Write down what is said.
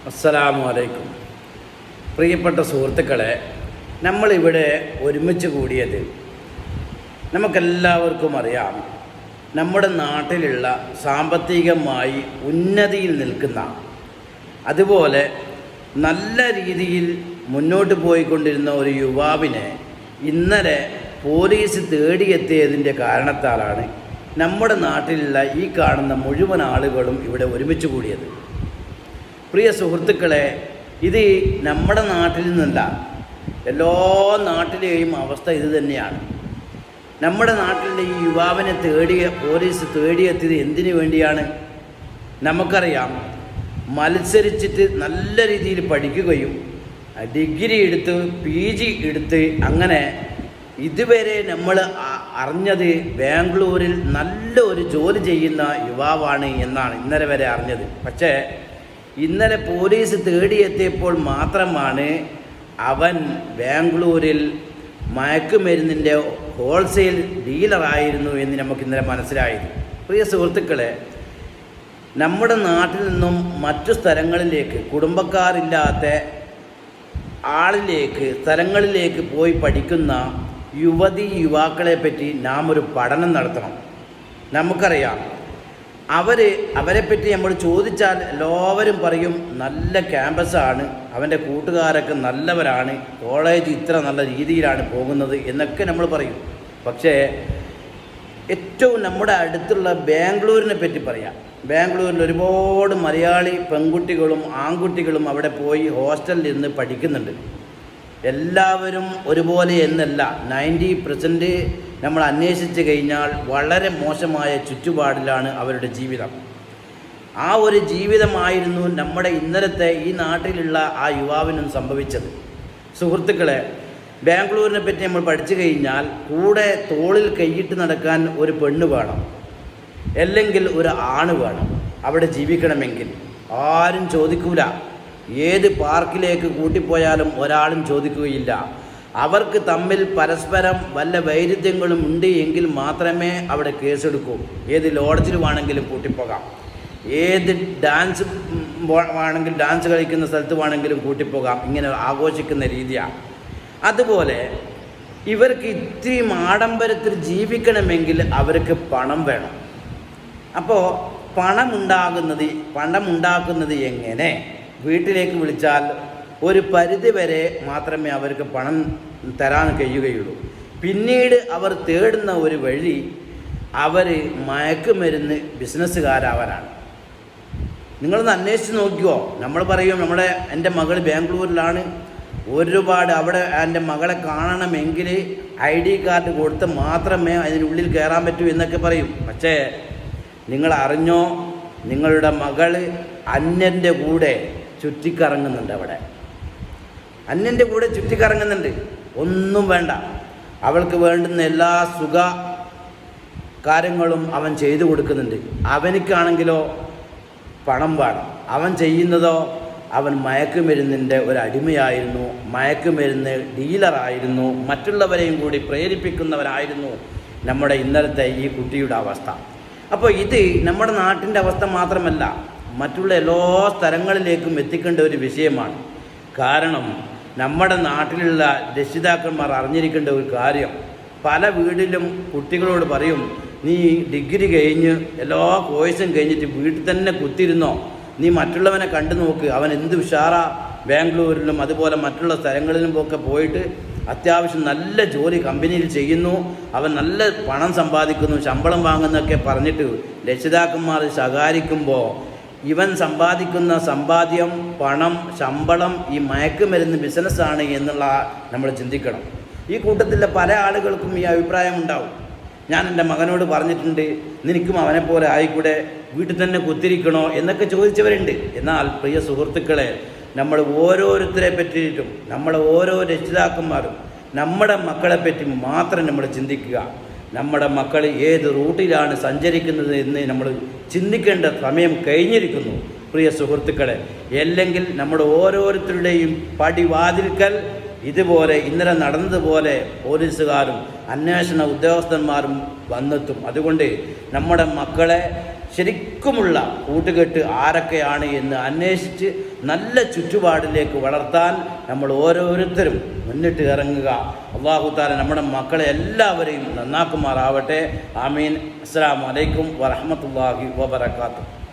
അസ്സലാമു അലൈക്കും. പ്രിയപ്പെട്ട സുഹൃത്തുക്കളെ, നമ്മളിവിടെ ഒരുമിച്ച് കൂടിയത് നമുക്കെല്ലാവർക്കും അറിയാം. നമ്മുടെ നാട്ടിലുള്ള സാമ്പത്തികമായി ഉന്നതിയിൽ നിൽക്കുന്ന, അതുപോലെ നല്ല രീതിയിൽ മുന്നോട്ട് പോയിക്കൊണ്ടിരുന്ന ഒരു യുവാവിനെ ഇന്നലെ പോലീസ് തേടിയെത്തിയതിൻ്റെ കാരണത്താലാണ് നമ്മുടെ നാട്ടിലുള്ള ഈ കാണുന്ന മുഴുവൻ ആളുകളും ഇവിടെ ഒരുമിച്ച് കൂടിയത്. പ്രിയ സുഹൃത്തുക്കളെ, ഇത് നമ്മുടെ നാട്ടിൽ നിന്നല്ല, എല്ലാ നാട്ടിലെയും അവസ്ഥ ഇത് തന്നെയാണ്. നമ്മുടെ നാട്ടിലെ ഈ യുവാവിനെ പോലീസ് തേടിയെത്തിയത് എന്തിനു വേണ്ടിയാണ്? നമുക്കറിയാം, മത്സരിച്ചിട്ട് നല്ല രീതിയിൽ പഠിക്കുകയും ഡിഗ്രി എടുത്ത് PG എടുത്ത് അങ്ങനെ ഇതുവരെ നമ്മൾ അറിഞ്ഞത് ബാംഗ്ലൂരിൽ നല്ല ഒരു ജോലി ചെയ്യുന്ന യുവാവാണ് എന്നാണ് ഇന്നലെ വരെ അറിഞ്ഞത്. പക്ഷേ ഇന്നലെ പോലീസ് തേടിയെത്തിയപ്പോൾ മാത്രമാണ് അവൻ ബാംഗ്ലൂരിൽ മയക്കുമരുന്നിൻ്റെ ഹോൾസെയിൽ ഡീലറായിരുന്നു എന്ന് നമുക്ക് ഇന്നലെ മനസ്സിലായത്. പ്രിയ സുഹൃത്തുക്കളെ, നമ്മുടെ നാട്ടിൽ നിന്നും മറ്റു സ്ഥലങ്ങളിലേക്ക്, കുടുംബക്കാരില്ലാത്ത സ്ഥലങ്ങളിലേക്ക് പോയി പഠിക്കുന്ന യുവാക്കളെ പറ്റി നാം ഒരു പഠനം നടത്തണം. നമുക്കറിയാം, അവരെപ്പറ്റി നമ്മൾ ചോദിച്ചാൽ എല്ലാവരും പറയും നല്ല ക്യാമ്പസാണ്, അവൻ്റെ കൂട്ടുകാരൊക്കെ നല്ലവരാണ്, കോളേജ് ഇത്ര നല്ല രീതിയിലാണ് പോകുന്നത് എന്നൊക്കെ നമ്മൾ പറയും. പക്ഷേ ഏറ്റവും നമ്മുടെ അടുത്തുള്ള ബാംഗ്ലൂരിനെ പറ്റി പറയാം. ബാംഗ്ലൂരിൽ ഒരുപാട് മലയാളി പെൺകുട്ടികളും ആൺകുട്ടികളും അവിടെ പോയി ഹോസ്റ്റലിൽ നിന്ന് പഠിക്കുന്നുണ്ട്. എല്ലാവരും ഒരുപോലെ എന്നല്ല, 90% നമ്മൾ അന്വേഷിച്ച് കഴിഞ്ഞാൽ വളരെ മോശമായ ചുറ്റുപാടിലാണ് അവരുടെ ജീവിതം. ആ ഒരു ജീവിതമായിരുന്നു നമ്മുടെ ഇന്നലത്തെ ഈ നാട്ടിലുള്ള ആ യുവാവിനും സംഭവിച്ചത്. സുഹൃത്തുക്കളെ, ബാംഗ്ലൂരിനെ പറ്റി നമ്മൾ പഠിച്ചു കഴിഞ്ഞാൽ കൂടെ തോളിൽ കൈയിട്ട് നടക്കാൻ ഒരു പെണ്ണ് വേണം, അല്ലെങ്കിൽ ഒരു ആണ് വേണം അവിടെ ജീവിക്കണമെങ്കിൽ. ആരും ചോദിക്കൂല. ഏത് പാർക്കിലേക്ക് കൂട്ടിപ്പോയാലും ഒരാളും ചോദിക്കുകയില്ല. അവർക്ക് തമ്മിൽ പരസ്പരം വല്ല വൈരുദ്ധ്യങ്ങളും ഉണ്ട് എങ്കിൽ മാത്രമേ അവിടെ കേസെടുക്കൂ. ഏത് ലോഡ്ജിൽ വേണമെങ്കിലും കൂട്ടിപ്പോകാം, ഏത് ഡാൻസ് വേണമെങ്കിൽ ഡാൻസ് കളിക്കുന്ന സ്ഥലത്ത് വേണമെങ്കിലും കൂട്ടിപ്പോകാം. ഇങ്ങനെ ആഘോഷിക്കുന്ന രീതിയാണ്. അതുപോലെ ഇവർക്ക് ഇത്രയും ആഡംബരത്തിൽ ജീവിക്കണമെങ്കിൽ അവർക്ക് പണം വേണം. അപ്പോൾ പണം ഉണ്ടാക്കുന്നത് എങ്ങനെ? വീട്ടിലേക്ക് വിളിച്ചാൽ ഒരു പരിധി വരെ മാത്രമേ അവർക്ക് പണം തരാൻ കഴിയുകയുള്ളൂ. പിന്നീട് അവർ തേടുന്ന ഒരു വഴി അവർ മയക്കുമരുന്ന് ബിസിനസ്സുകാരാവാനാണ്. നിങ്ങളൊന്ന് അന്വേഷിച്ച് നോക്കിയോ. നമ്മൾ പറയും എൻ്റെ മകൾ ബാംഗ്ലൂരിലാണ്, ഒരുപാട് അവിടെ എൻ്റെ മകളെ കാണണമെങ്കിൽ ID കാർഡ് കൊടുത്ത് മാത്രമേ അതിനുള്ളിൽ കയറാൻ പറ്റൂ എന്നൊക്കെ പറയും. പക്ഷേ നിങ്ങൾ അറിഞ്ഞോ, നിങ്ങളുടെ മകൾ അന്യൻ്റെ കൂടെ ചുറ്റിക്കറങ്ങുന്നുണ്ട്. അവിടെ അന്യൻ്റെ കൂടെ ചുറ്റിക്കറങ്ങുന്നുണ്ട്. ഒന്നും വേണ്ട, അവൾക്ക് വേണ്ടുന്ന എല്ലാ കാര്യങ്ങളും അവൻ ചെയ്തു കൊടുക്കുന്നുണ്ട്. അവനിക്കാണെങ്കിലോ പണം വേണം. അവൻ ചെയ്യുന്നതോ, അവൻ മയക്കുമരുന്നിൻ്റെ ഒരു അടിമയായിരുന്നു, മയക്കുമരുന്ന് ഡീലറായിരുന്നു, മറ്റുള്ളവരെയും കൂടി പ്രേരിപ്പിക്കുന്നവരായിരുന്നു നമ്മുടെ ഇന്നലത്തെ ഈ കുട്ടിയുടെ അവസ്ഥ. അപ്പോൾ ഇത് നമ്മുടെ നാട്ടിൻ്റെ അവസ്ഥ മാത്രമല്ല, മറ്റുള്ള എല്ലാ സ്ഥലങ്ങളിലേക്കും എത്തിക്കേണ്ട ഒരു വിഷയമാണ്. കാരണം നമ്മുടെ നാട്ടിലുള്ള രക്ഷിതാക്കന്മാർ അറിഞ്ഞിരിക്കേണ്ട ഒരു കാര്യം, പല വീട്ടിലും കുട്ടികളോട് പറയും, നീ ഡിഗ്രി കഴിഞ്ഞ് എല്ലാ കോഴ്സും കഴിഞ്ഞിട്ട് വീട്ടിൽ തന്നെ കുത്തിയിരുന്നോ, നീ മറ്റുള്ളവനെ കണ്ടു നോക്ക്, അവൻ എന്ത് ഉഷാറാ, ബാംഗ്ലൂരിലും അതുപോലെ മറ്റുള്ള സ്ഥലങ്ങളിലും ഒക്കെ പോയിട്ട് അത്യാവശ്യം നല്ല ജോലി കമ്പനിയിൽ ചെയ്യുന്നു, അവൻ നല്ല പണം സമ്പാദിക്കുന്നു, ശമ്പളം വാങ്ങുന്നൊക്കെ പറഞ്ഞിട്ട് രക്ഷിതാക്കന്മാർ ശകാരിക്കുമ്പോൾ ഇവൻ സമ്പാദിക്കുന്ന സമ്പാദ്യം, പണം, ശമ്പളം ഈ മയക്കുമരുന്ന് ബിസിനസ്സാണ് എന്നുള്ള നമ്മൾ ചിന്തിക്കണം. ഈ കൂട്ടത്തിലെ പല ആളുകൾക്കും ഈ അഭിപ്രായം ഉണ്ടാവും. ഞാൻ എൻ്റെ മകനോട് പറഞ്ഞിട്ടുണ്ട്, നിനക്കും അവനെപ്പോലെ ആയിക്കൂടെ, വീട്ടിൽ തന്നെ കുത്തിരിക്കണോ എന്നൊക്കെ ചോദിച്ചവരുണ്ട്. എന്നാൽ പ്രിയ സുഹൃത്തുക്കളെ, നമ്മൾ ഓരോരുത്തരെ പറ്റിയിട്ടും, നമ്മളെ ഓരോ രക്ഷിതാക്കന്മാരും നമ്മുടെ മക്കളെപ്പറ്റി മാത്രം നമ്മൾ ചിന്തിക്കുക. നമ്മുടെ മക്കൾ ഏത് റൂട്ടിലാണ് സഞ്ചരിക്കുന്നത് എന്ന് നമ്മൾ ചിന്തിക്കേണ്ട സമയം കഴിഞ്ഞിരിക്കുന്നു പ്രിയ സുഹൃത്തുക്കളെ. അല്ലെങ്കിൽ നമ്മുടെ ഓരോരുത്തരുടെയും പടിവാതിൽക്കൽ ഇതുപോലെ ഇന്നലെ നടന്നതുപോലെ പോലീസുകാരും അന്വേഷണ ഉദ്യോഗസ്ഥന്മാരും വന്നെത്തും. അതുകൊണ്ട് നമ്മുടെ മക്കളെ ശരിക്കുമുള്ള കൂട്ടുകെട്ട് ആരൊക്കെയാണ് എന്ന് അന്വേഷിച്ച് നല്ല ചുറ്റുപാടിലേക്ക് വളർത്താൻ നമ്മൾ ഓരോരുത്തരും മുന്നിട്ട് ഇറങ്ങുക. അല്ലാഹു തആല നമ്മുടെ മക്കളെ എല്ലാവരെയും നന്നാക്കുമാറാവട്ടെ. ആമീൻ. അസ്സലാമു അലൈക്കും വറഹ്മത്തുള്ളാഹി വബറകാതുഹു.